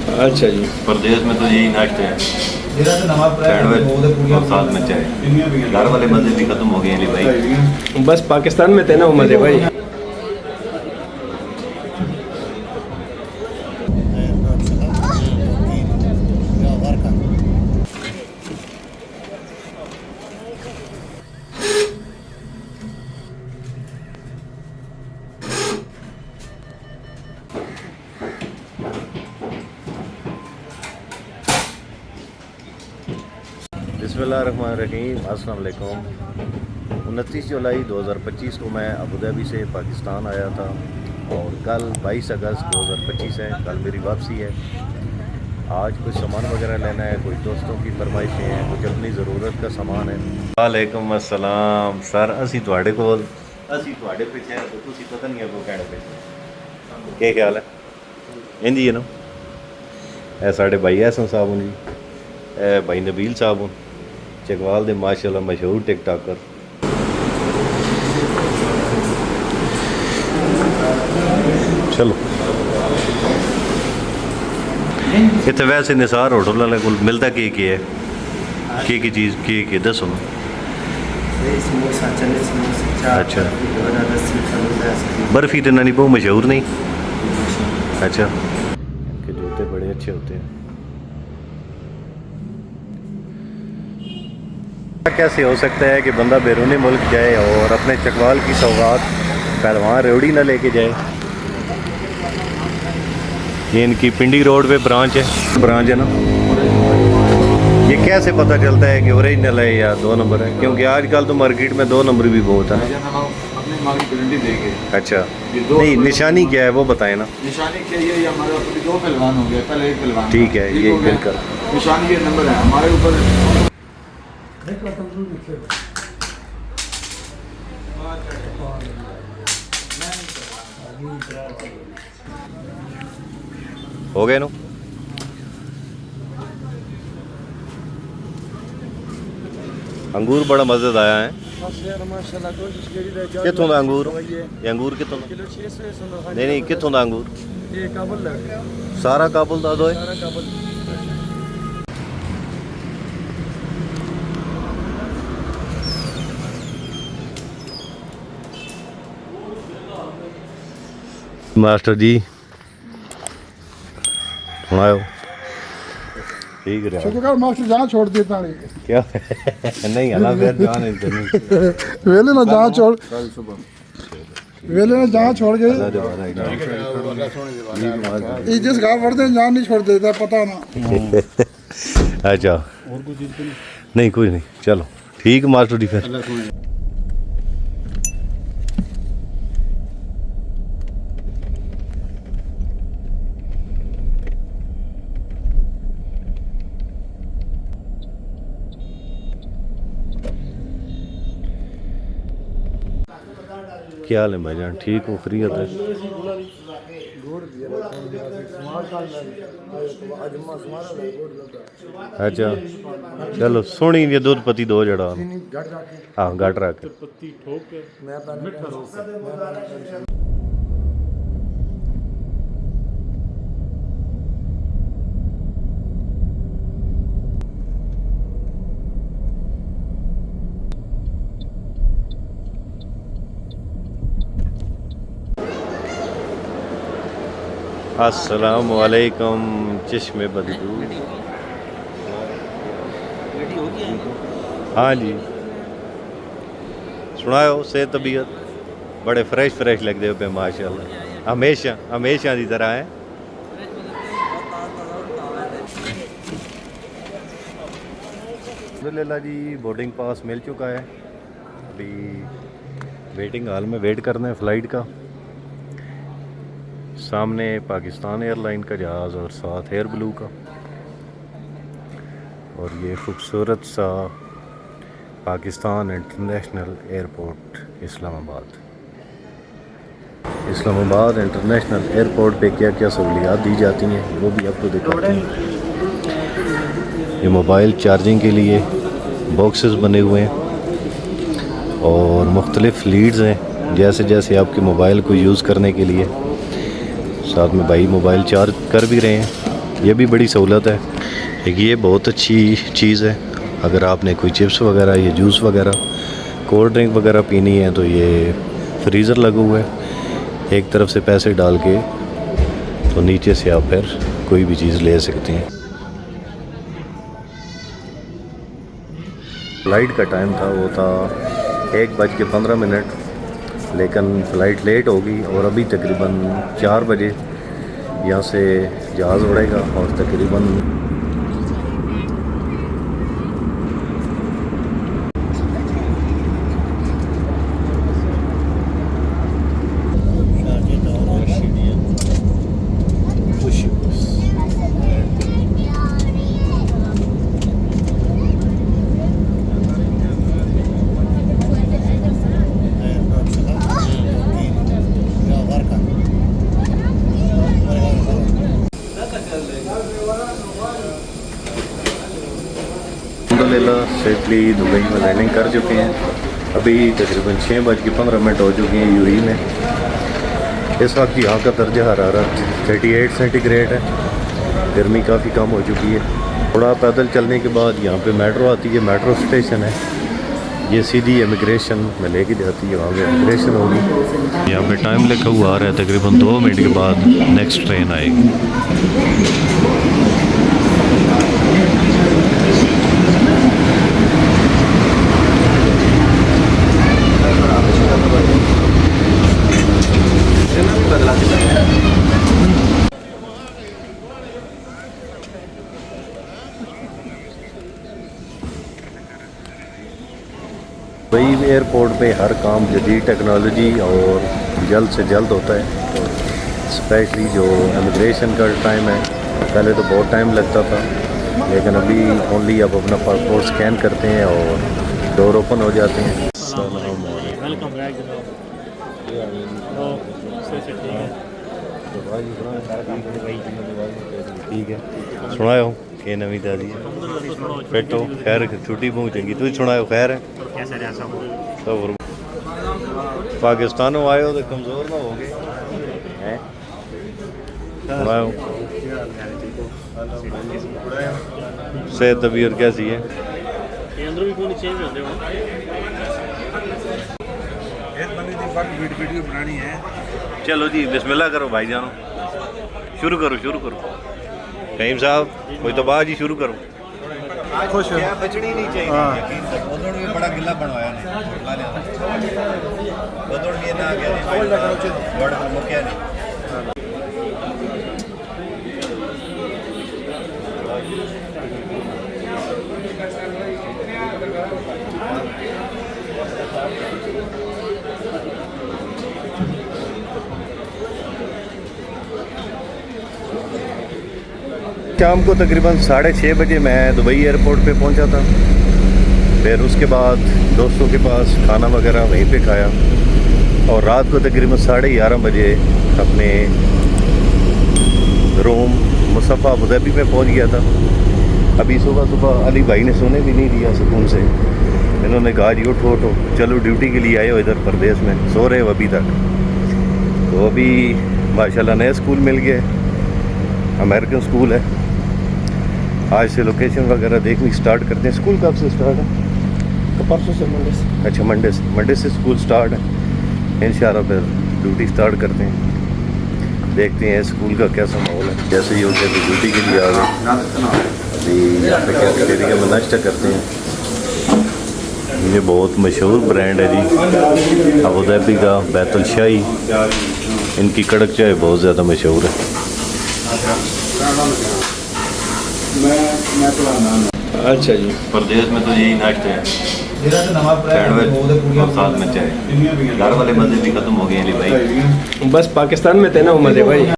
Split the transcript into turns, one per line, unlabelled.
अच्छा जी।
परदेश में तो यही नाश्ते हैं, सैंडविच और साथ में चाय। घर वाले मज़े भी खत्म हो गए हैं भाई।
बस पाकिस्तान में थे ना वो मज़े भाई।
बिस्मिल्लाहिर्रहमानिर्रहीम, अस्सलाम वालेकुम। 29 जुलाई 2025 को मैं अबू धाबी से पाकिस्तान आया था और कल 22 अगस्त 2025 है, कल मेरी वापसी है। आज कुछ सामान वगैरह लेना है, कुछ दोस्तों की फरमाइशें हैं, कुछ अपनी ज़रूरत का सामान है। वालेकुम अस्सलाम सर, असी तुहाडे कोल पिछे हैं तो तुसी पता नहीं अगों कहने पे क्या ख्याल है इंजी है ना। ए साढ़े भाई एहसन साहब हूँ जी, ए भाई नबील साहब हूँ चकवाल दे माशाल्लाह मशहूर टिकटॉकर। चलो इतने वैसे निसार होटल वाले को मिलता की है की चीज़ की दसो ना। अच्छा बर्फ़ी तो नानी बहुत मशहूर नहीं। अच्छा इनके जूते बड़े अच्छे होते हैं। कैसे हो सकता है कि बंदा बैरूनी मुल्क जाए और अपने चकवाल की सौगात पहलवान रेवड़ी ना लेके जाए। ये इनकी पिंडी रोड पे ब्रांच है ना। ये कैसे पता चलता है कि ओरिजिनल है या 2 नंबर है, क्योंकि आजकल तो मार्केट में 2 नंबर भी बहुत है। अच्छा नहीं, निशानी क्या है वो बताएं ना।
निशानी क्या है, ये हमारा 2 पहलवान हो गए, पहले 1 पहलवान।
ठीक है, ये बिल्कुल
निशानी ये नंबर है हमारे ऊपर।
हो गए नो। अंगूर बड़ा मज़ेदार आया है। कितों दा अंगूर? ये अंगूर कितों दा? नहीं कितों दा अंगूर?
ये काबुल है।
सारा काबुल दा दो है?
सारा काबुल।
मास्टर जी सुनाओ ठीक रहा।
शुक्र मास्टर जहाँ छोड़ देता नहीं
क्या नहीं है ना, फिर जाने
वेले ना जहाँ छोड़ वेले ना जहाँ छोड़ गए ये जिस गाँव बढ़ते हैं जहाँ नहीं छोड़ देता पता ना।
अच्छा नहीं कोई नहीं, चलो ठीक मास्टर जी फिर। क्या हाल है भाईजान, ठीक हो? फ्री होते अच्छा चलो सोनी ये दूध पत्ती दो जड़ा। हाँ गट रख अस्सलामु अलैकुम चश्मे बदबू। हाँ जी सुनाओ से तबीयत बड़े फ्रेश लगते हो पे माशाल्लाह, हमेशा की तरह है। अल्हम्दुलिल्लाह जी बोर्डिंग पास मिल चुका है, अभी वेटिंग हॉल में वेट करना है फ़्लाइट का। सामने पाकिस्तान एयरलाइन का जहाज़ और साथ एयर ब्लू का, और ये खूबसूरत सा Pakistan international airport Islamabad international airport पे क्या क्या सहूलियात दी जाती हैं वो भी आपको दिखाते हैं। ये मोबाइल चार्जिंग के लिए बॉक्सेस बने हुए हैं और मुख्तलिफ़ लीड्स हैं, जैसे जैसे आपके मोबाइल को यूज़ करने के लिए। साथ में भाई मोबाइल चार्ज कर भी रहे हैं। ये भी बड़ी सहूलत है। एक ये बहुत अच्छी चीज़ है, अगर आपने कोई चिप्स वगैरह या जूस वगैरह कोल्ड ड्रिंक वगैरह पीनी है तो ये फ्रीज़र लगा हुआ है, एक तरफ से पैसे डाल के तो नीचे से आप फिर कोई भी चीज़ ले सकते हैं। फ़्लाइट का टाइम था वो था 1:15, लेकिन फ़्लाइट लेट हो गई और अभी तकरीबन 4 बजे यहाँ से जहाज़ उड़ेगा और तकरीबन अल्हम्दुलिल्लाह सेफली दुबई में लैंडिंग कर चुके हैं। अभी तकरीबन 6:15 हो चुके हैं यूएई में। इस वक्त यहाँ का दर्जा हरारत 38 सेंटीग्रेड है, गर्मी काफ़ी कम हो चुकी है। थोड़ा पैदल चलने के बाद यहाँ पे मेट्रो आती है, मेट्रो स्टेशन है, ये सीधी इमिग्रेशन में लेके जाती है, वहाँ पे इमिग्रेशन होगी। यहाँ पे टाइम लिखा हुआ आ रहा है, तकरीबन 2 मिनट के बाद नेक्स्ट ट्रेन आएगी। दुबई एयरपोर्ट पे हर काम जदीद टेक्नोलॉजी और जल्द से जल्द होता है। स्पेशली जो इमिग्रेशन का टाइम है, पहले तो बहुत टाइम लगता था, लेकिन अभी ओनली आप अपना पासपोर्ट स्कैन करते हैं और डोर ओपन हो जाते हैं। ठीक है, सुनाओ कि नवी ताज़ी है, बैठो खैर छुट्टी पहुँचेंगी, तुझे सुनाओ खैर है सब। पाकिस्तानों आए हो तो कमज़ोर ना हो गए हैं, सुनाओ सेहत तबीयत कैसी है? चलो जी बिस्मिल्लाह करो भाईजान, शुरू करो कहीम साहब, कोई तो बात जी शुरू करो।
खुश हो
बचनी नहीं चाहिए। उधर भी बड़ा गिला बनवाया ने उधर भी ना गया बड़ा मुखिया ने। शाम को तकरीबन 6:30 बजे मैं दुबई एयरपोर्ट पे पहुंचा था। फिर उसके बाद दोस्तों के पास खाना वगैरह वहीं पे खाया और रात को तकरीबन 11:30 बजे अपने रूम मुसफ़ा अबू धाबी में पहुंच गया था। अभी सुबह अली भाई ने सोने भी नहीं दिया सुकून से, इन्होंने कहा जी उठो चलो ड्यूटी के लिए आए हो इधर प्रदेश में, सो रहे हो अभी तक। तो अभी माशाल्लाह नया स्कूल मिल गया, अमेरिकन स्कूल है। आज से लोकेशन वगैरह देखनी स्टार्ट करते हैं। स्कूल कब से स्टार्ट है?
परसों से मंडे से।
अच्छा मंडे से स्कूल स्टार्ट है। इंशाल्लाह फिर ड्यूटी स्टार्ट करते हैं, देखते हैं स्कूल का कैसा माहौल है। जैसे ही होते हैं ड्यूटी के लिए आ गए, अभी यहाँ पे कैफेटेरिया में नाश्ता करते हैं। ये बहुत मशहूर ब्रांड है जी अबू धाबी का, बैतुल शाही। इनकी कड़क चाय बहुत ज़्यादा मशहूर है।
अच्छा जी,
प्रदेश में तो यही नाश्ते हैं, सैंडविच और साथ में चाय। घर वाले मज़े भी ख़त्म हो गए अली भाई,
बस पाकिस्तान में थे ना वो मज़े भाई।